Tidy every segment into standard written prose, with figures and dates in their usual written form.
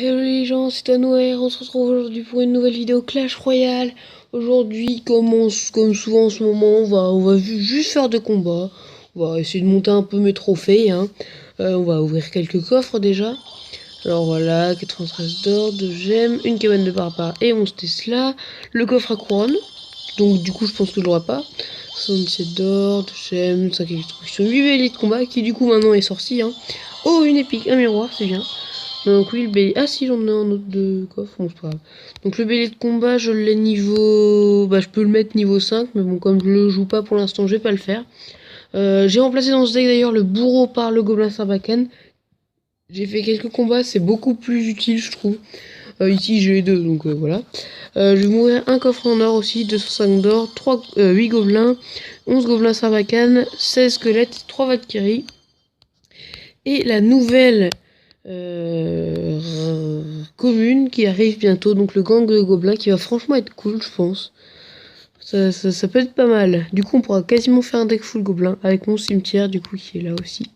Hello les gens, c'est Noël, on se retrouve aujourd'hui pour une nouvelle vidéo Clash Royale. Aujourd'hui, comme souvent en ce moment, on va juste faire des combats. On va essayer de monter un peu mes trophées. On va ouvrir quelques coffres déjà. Alors voilà, 93 d'or, 2 gemmes, une cabane de barbare et 11 Tesla. Le coffre à couronne, donc du coup je pense que je l'aurai pas. 77 d'or, 2 gemmes, 5 instructions, 8 béliers de combat qui du coup maintenant est sorti. Oh, une épique, un miroir, c'est bien. Donc oui, le bélier... Ah si, j'en ai un autre de coffre, bon, c'est pas grave. Donc le bélier de combat, je l'ai niveau... Bah je peux le mettre niveau 5, mais bon, comme je le joue pas pour l'instant, je vais pas le faire. J'ai remplacé dans ce deck d'ailleurs le bourreau par le gobelin sarbacane. J'ai fait quelques combats, c'est beaucoup plus utile je trouve. Ici j'ai les deux, donc voilà. Je vais m'ouvrir un coffre en or aussi, 205 d'or, 8 gobelins, 11 gobelins sarbacane, 16 squelettes, 3 Valkyries. Et la nouvelle commune qui arrive bientôt, donc le gang de gobelins qui va franchement être cool, je pense. Ça peut être pas mal. Du coup, on pourra quasiment faire un deck full gobelin avec mon cimetière, du coup, qui est là aussi.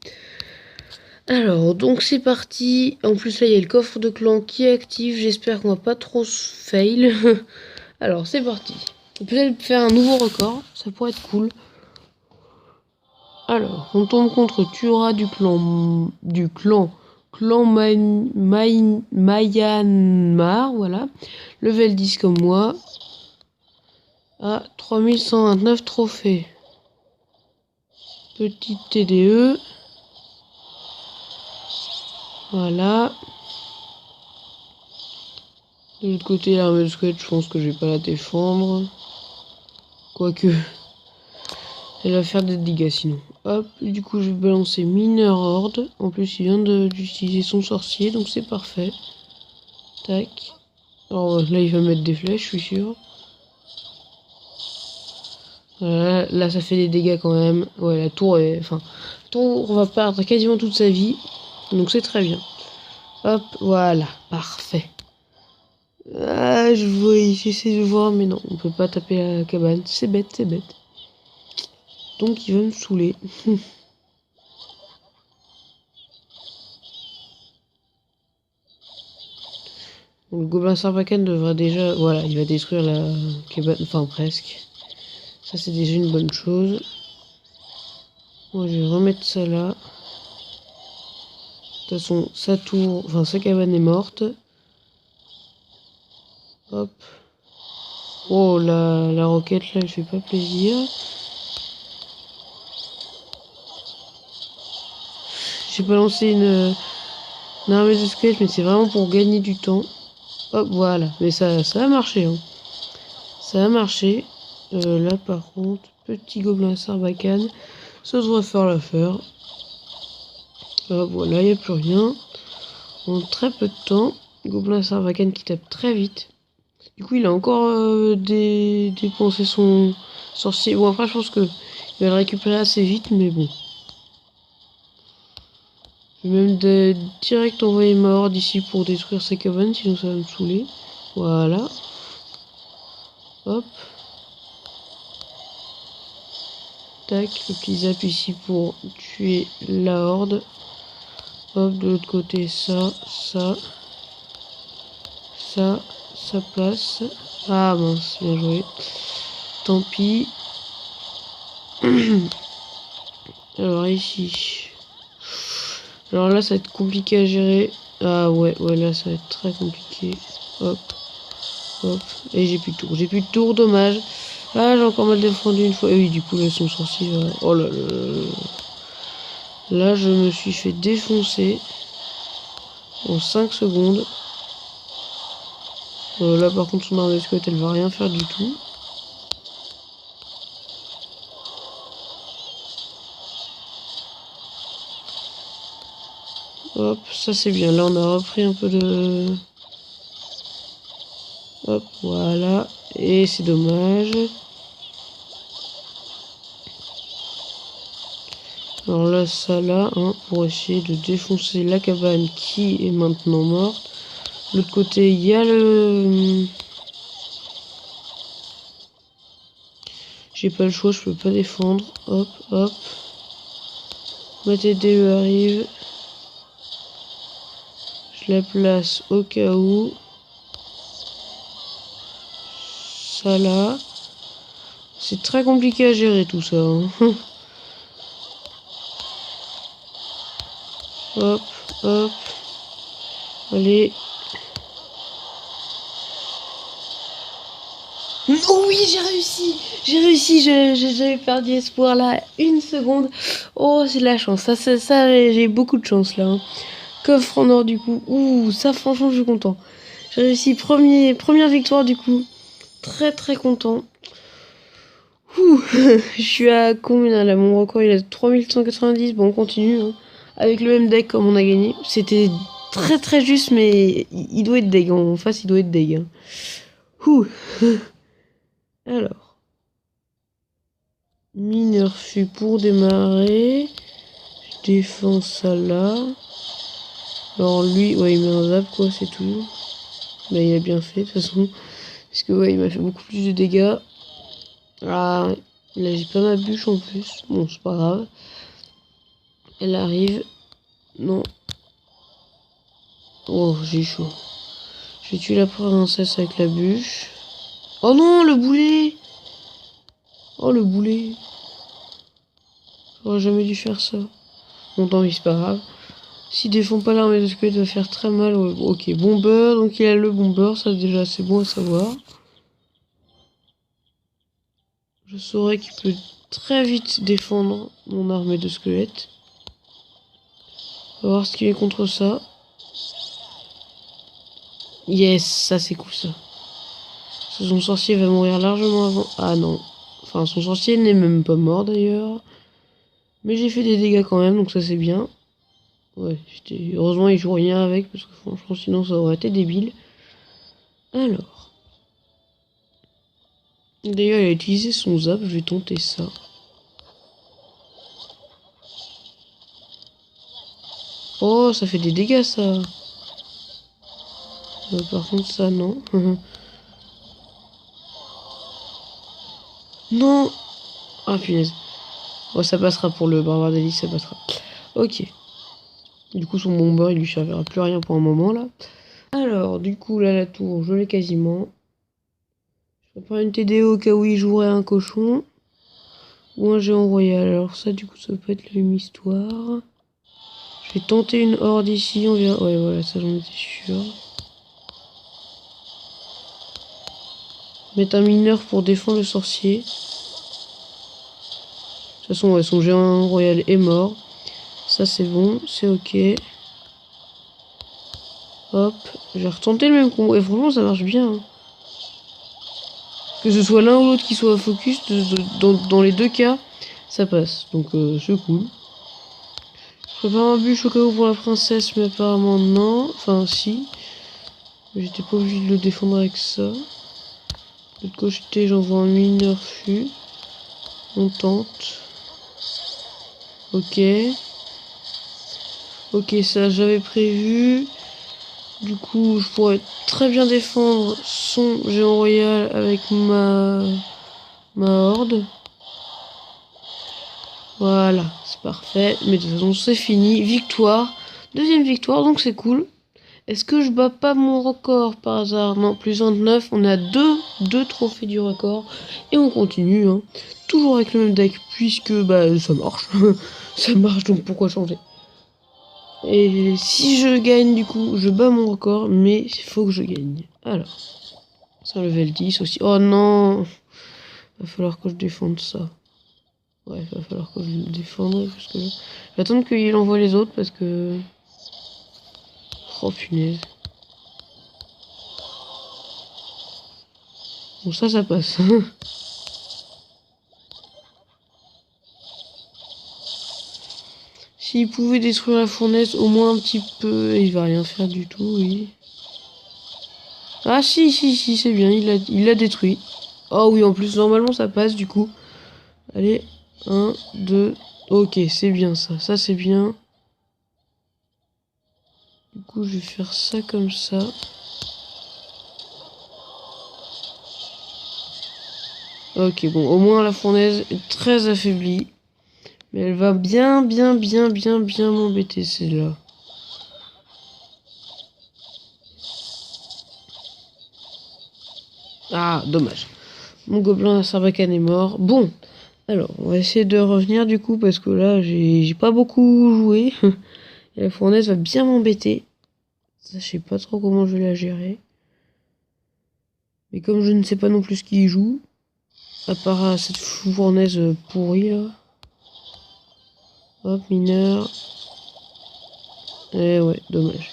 Alors, donc c'est parti. En plus, là, il y a le coffre de clan qui est actif. J'espère qu'on va pas trop fail. Alors, c'est parti. On peut peut-être faire un nouveau record, ça pourrait être cool. Alors, on tombe contre Tura du clan Myanmar, voilà. Level 10 comme moi. À 3129 trophées. Petite TDE. Voilà. De l'autre côté, l'armée de squelette, je pense que je vais pas la défendre. Quoique, elle va faire des dégâts sinon. Hop, du coup, je vais balancer Mineur Horde. En plus, il vient d'utiliser son sorcier, donc c'est parfait. Tac. Alors là, il va mettre des flèches, je suis sûr. Voilà, là, ça fait des dégâts quand même. Ouais, la tour est... Enfin, la tour va perdre quasiment toute sa vie. Donc c'est très bien. Hop, voilà, parfait. Ah, j'essaie de voir, mais non, on peut pas taper la cabane. C'est bête, c'est bête. Donc il va me saouler. Donc, le gobelin sarbacane devrait déjà... Voilà, il va détruire la cabane, enfin presque. Ça c'est déjà une bonne chose. Moi je vais remettre ça là. De toute façon, sa tour, enfin sa cabane est morte. Hop. Oh, la roquette là, elle fait pas plaisir. J'ai balancé une armée de squelettes, mais c'est vraiment pour gagner du temps. Hop, voilà. Mais ça a marché. Hein. Ça a marché. Là, par contre, petit gobelin sarbacane. Ça devrait faire l'affaire. Hop, voilà, il n'y a plus rien. En très peu de temps. Gobelin sarbacane qui tape très vite. Du coup, il a encore dépensé son sorcier. Bon, après, je pense qu'il va le récupérer assez vite, mais bon. Je vais même direct envoyer ma horde ici pour détruire ces cabanes, sinon ça va me saouler. Voilà. Hop. Tac, le petit zap ici pour tuer la horde. Hop, de l'autre côté, ça passe. Ah mince, bien joué. Tant pis. Alors ici. Alors là, ça va être compliqué à gérer. Ah ouais, là, ça va être très compliqué. Hop, hop. Et j'ai plus de tour. J'ai plus de tour, dommage. Ah, j'ai encore mal défendu une fois. Et oui, du coup, là, son sorcier va... Oh là là là là. Là, je me suis fait défoncer. En 5 secondes. Là, par contre, son arme de squelette, elle va rien faire du tout. Hop, ça c'est bien. Là, on a repris un peu de... Hop, voilà. Et c'est dommage. Alors là, ça là, hein, pour essayer de défoncer la cabane qui est maintenant morte. De l'autre côté, il y a le... J'ai pas le choix, je peux pas défendre. Hop, hop. Ma TDE arrive. Je la place au cas où. Ça là. C'est très compliqué à gérer tout ça. Hein. Hop, hop. Allez. Oh oui, j'ai réussi. J'ai réussi. J'avais perdu espoir là. Une seconde. Oh, c'est de la chance. Ça j'ai beaucoup de chance là. Hein. Coffre en or du coup. Ouh, ça franchement, je suis content. J'ai réussi. Première victoire du coup. Très très content. Ouh, je suis à combien là? Mon record il est à 3190. Bon, on continue. Hein. Avec le même deck comme on a gagné. C'était très très juste, mais il doit être deg. En face, il doit être deg. Hein. Ouh. Alors. Mineur fut pour démarrer. Je défends ça là. Alors lui, ouais, il met un zap quoi, c'est tout. Mais il a bien fait de toute façon. Parce que ouais, il m'a fait beaucoup plus de dégâts. Ah, là j'ai pas ma bûche en plus. Bon, c'est pas grave. Elle arrive. Non. Oh, j'ai chaud. Je vais tuer la princesse avec la bûche. Oh non, le boulet! Oh, le boulet! J'aurais jamais dû faire ça. Bon, tant pis, c'est pas grave. S'il défend pas l'armée de squelette, va faire très mal. Ouais, ok, bomber, donc il a le bomber, ça déjà c'est bon à savoir. Je saurais qu'il peut très vite défendre mon armée de squelettes. On va voir ce qu'il est contre ça. Yes, ça c'est cool ça. Son sorcier va mourir largement avant. Ah non. Enfin, son sorcier n'est même pas mort d'ailleurs. Mais j'ai fait des dégâts quand même, donc ça c'est bien. Ouais, heureusement il joue rien avec, parce que franchement sinon ça aurait été débile. Alors. D'ailleurs il a utilisé son zap, je vais tenter ça. Oh, ça fait des dégâts ça. Par contre ça non. Non. Ah punaise. Oh, ça passera pour le barbare d'Alice, ça passera. Ok. Du coup son bomber il lui servira plus à rien pour un moment là. Alors, du coup, là, la tour, je l'ai quasiment. Je prépare une TDO au cas où il jouerait un cochon. Ou un géant royal. Alors ça, du coup, ça peut être la même histoire. Je vais tenter une horde ici, on verra. Ouais, voilà, ça j'en étais sûr. Mettre un mineur pour défendre le sorcier. De toute façon, ouais, son géant royal est mort. Ça, c'est bon, c'est ok. Hop, je vais retenter le même combo. Et franchement, ça marche bien. Hein. Que ce soit l'un ou l'autre qui soit focus, dans les deux cas, ça passe. Donc, c'est cool. Je prépare un bûche au cas où pour la princesse, mais apparemment non. Enfin, si. J'étais pas obligé de le défendre avec ça. De l'autre côté, j'envoie un mineur fût. On tente. Ok. Ok, ça j'avais prévu. Du coup, je pourrais très bien défendre son géant royal avec ma horde. Voilà, c'est parfait. Mais de toute façon, c'est fini. Victoire. Deuxième victoire, donc c'est cool. Est-ce que je bats pas mon record par hasard? Non, plus 29. On a deux trophées du record. Et on continue. Hein. Toujours avec le même deck, puisque bah, ça marche. Ça marche, donc pourquoi changer? Et si je gagne, du coup, je bats mon record, mais il faut que je gagne. Alors, c'est un level 10 aussi. Oh non! Va falloir que je défende ça. Ouais, va falloir que je le défende, parce que... Je vais attendre qu'il envoie les autres, parce que... Oh punaise. Bon, ça passe. S'il pouvait détruire la fournaise au moins un petit peu... Il va rien faire du tout, oui. Ah si, c'est bien, il l'a détruit. Oh oui, en plus, normalement, ça passe, du coup. Allez, 1, 2... Ok, c'est bien ça, ça c'est bien. Du coup, je vais faire ça comme ça. Ok, bon, au moins la fournaise est très affaiblie. Mais elle va bien m'embêter, celle-là. Ah, dommage. Mon gobelin à Sarbacane est mort. Bon, alors, on va essayer de revenir du coup, parce que là, j'ai pas beaucoup joué. Et la fournaise va bien m'embêter. Ça, je sais pas trop comment je vais la gérer. Mais comme je ne sais pas non plus ce qui y joue, à part cette fournaise pourrie là. Hop, mineur. Eh ouais, dommage.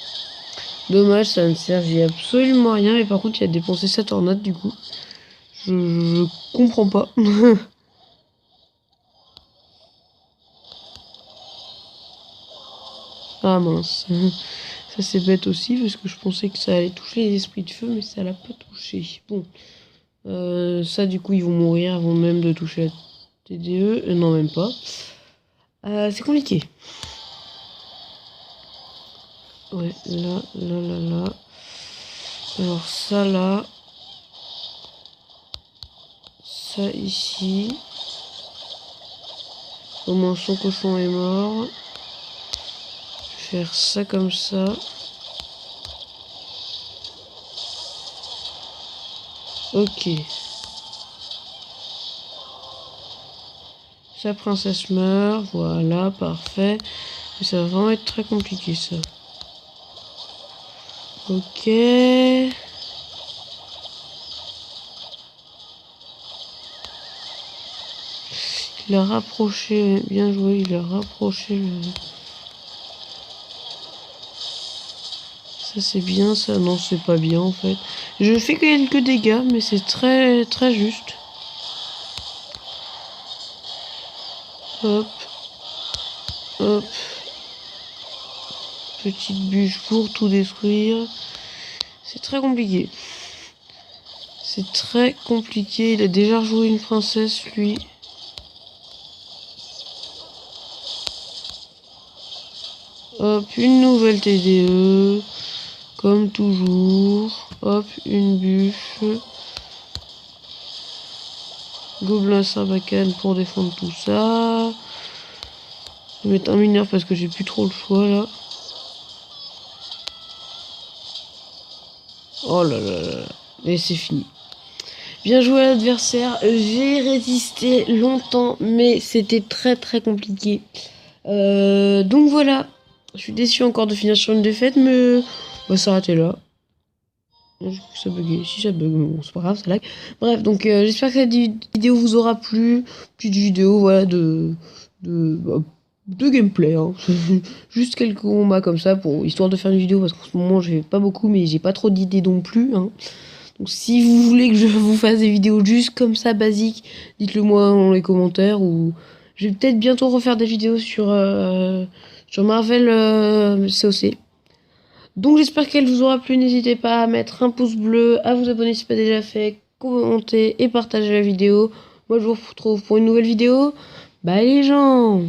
Dommage, ça ne servit absolument à rien. Mais par contre, il a dépensé sa tornade du coup. Je comprends pas. Ah mince. Ça c'est bête aussi parce que je pensais que ça allait toucher les esprits de feu, mais ça l'a pas touché. Bon. Ça du coup ils vont mourir avant même de toucher la TDE. Non, même pas. C'est compliqué. Ouais, là. Alors ça là. Ça ici. Au moins son cochon est mort. Je vais faire ça comme ça. Ok. Sa princesse meurt. Voilà, parfait. Mais ça va vraiment être très compliqué ça. Ok. Il a rapproché, bien joué, il a rapproché le... Ça c'est bien, ça non c'est pas bien en fait. Je fais quelques dégâts mais c'est très très juste. Hop. Hop. Petite bûche pour tout détruire. C'est très compliqué. C'est très compliqué, il a déjà rejoué une princesse lui. Hop, une nouvelle TDE. Comme toujours. Hop, une bûche. Gobelin Sarbacane pour défendre tout ça. Je vais mettre un mineur parce que j'ai plus trop le choix là. Oh là là là. Et c'est fini. Bien joué à l'adversaire. J'ai résisté longtemps, mais c'était très très compliqué. Donc voilà. Je suis déçu encore de finir sur une défaite, mais on va s'arrêter là. Ça buguait. Si ça bug, bon, c'est pas grave, ça lag. Bref, donc j'espère que cette vidéo vous aura plu. Petite vidéo, voilà, de gameplay. Hein. Juste quelques combats comme ça, pour histoire de faire une vidéo, parce qu'en ce moment, j'ai pas beaucoup, mais j'ai pas trop d'idées non plus. Hein. Donc si vous voulez que je vous fasse des vidéos juste comme ça, basiques, dites-le moi dans les commentaires. Ou je vais peut-être bientôt refaire des vidéos sur Marvel COC. Donc j'espère qu'elle vous aura plu, n'hésitez pas à mettre un pouce bleu, à vous abonner si ce n'est pas déjà fait, commenter et partager la vidéo. Moi je vous retrouve pour une nouvelle vidéo. Bye les gens!